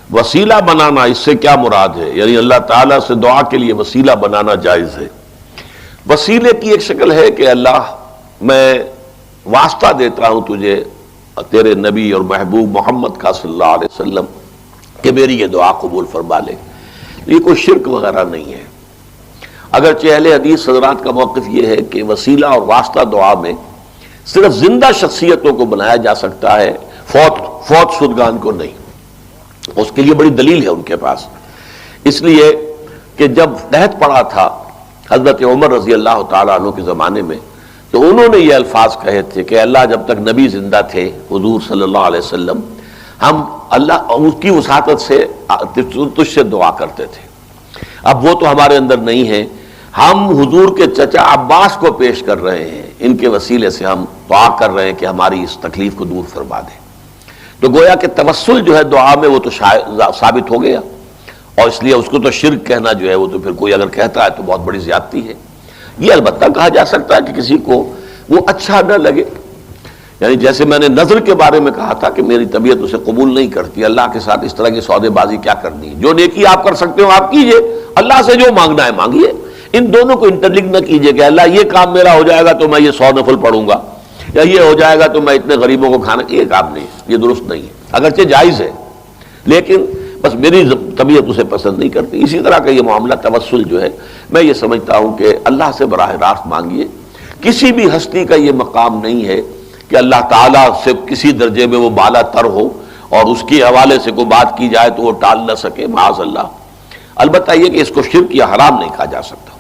وسیلہ بنانا، اس سے کیا مراد ہے؟ یعنی اللہ تعالیٰ سے دعا کے لیے وسیلہ بنانا جائز ہے۔ وسیلے کی ایک شکل ہے کہ اللہ میں واسطہ دیتا ہوں تجھے تیرے نبی اور محبوب محمد کا صلی اللہ علیہ وسلم کہ میری یہ دعا قبول فرما لے۔ یہ کوئی شرک وغیرہ نہیں ہے۔ اگرچہ اہل حدیث حضرات کا موقف یہ ہے کہ وسیلہ اور واسطہ دعا میں صرف زندہ شخصیتوں کو بنایا جا سکتا ہے، فوت شدگان کو نہیں۔ اس کے لیے بڑی دلیل ہے ان کے پاس، اس لیے کہ جب قحط پڑا تھا حضرت عمر رضی اللہ تعالیٰ عنہ کے زمانے میں، تو انہوں نے یہ الفاظ کہے تھے کہ اللہ جب تک نبی زندہ تھے حضور صلی اللہ علیہ وسلم، ہم اللہ اس کی وسعت سے تجھ سے دعا کرتے تھے۔ اب وہ تو ہمارے اندر نہیں ہے، ہم حضور کے چچا عباس کو پیش کر رہے ہیں، ان کے وسیلے سے ہم دعا کر رہے ہیں کہ ہماری اس تکلیف کو دور فرما دیں۔ تو گویا کہ توسل جو ہے دعا میں وہ تو ثابت ہو گیا، اور اس لیے اس کو تو شرک کہنا جو ہے وہ تو پھر کوئی اگر کہتا ہے تو بہت بڑی زیادتی ہے۔ یہ البتہ کہا جا سکتا ہے کہ کسی کو وہ اچھا نہ لگے، یعنی جیسے میں نے نظر کے بارے میں کہا تھا کہ میری طبیعت اسے قبول نہیں کرتی، اللہ کے ساتھ اس طرح کی سودے بازی کیا کرنی ہے، جو نیکی آپ کر سکتے ہو آپ کیجئے، اللہ سے جو مانگنا ہے مانگیے۔ ان دونوں کو انٹرلنک نہ کیجئے کہ اللہ یہ کام میرا ہو جائے گا تو میں یہ 100 نفل پڑھوں گا، یا یہ ہو جائے گا تو میں اتنے غریبوں کو کھانا، یہ کام نہیں، یہ درست نہیں ہے، اگرچہ جائز ہے لیکن بس میری طبیعت اسے پسند نہیں کرتی۔ اسی طرح کا یہ معاملہ توسل جو ہے میں یہ سمجھتا ہوں کہ اللہ سے براہ راست مانگیے۔ کسی بھی ہستی کا یہ مقام نہیں ہے کہ اللہ تعالیٰ سے کسی درجے میں وہ بالا تر ہو اور اس کے حوالے سے کوئی بات کی جائے تو وہ ٹال نہ سکے، معاذ اللہ۔ البتہ یہ کہ اس کو شرک یا حرام نہیں کہا جا سکتا۔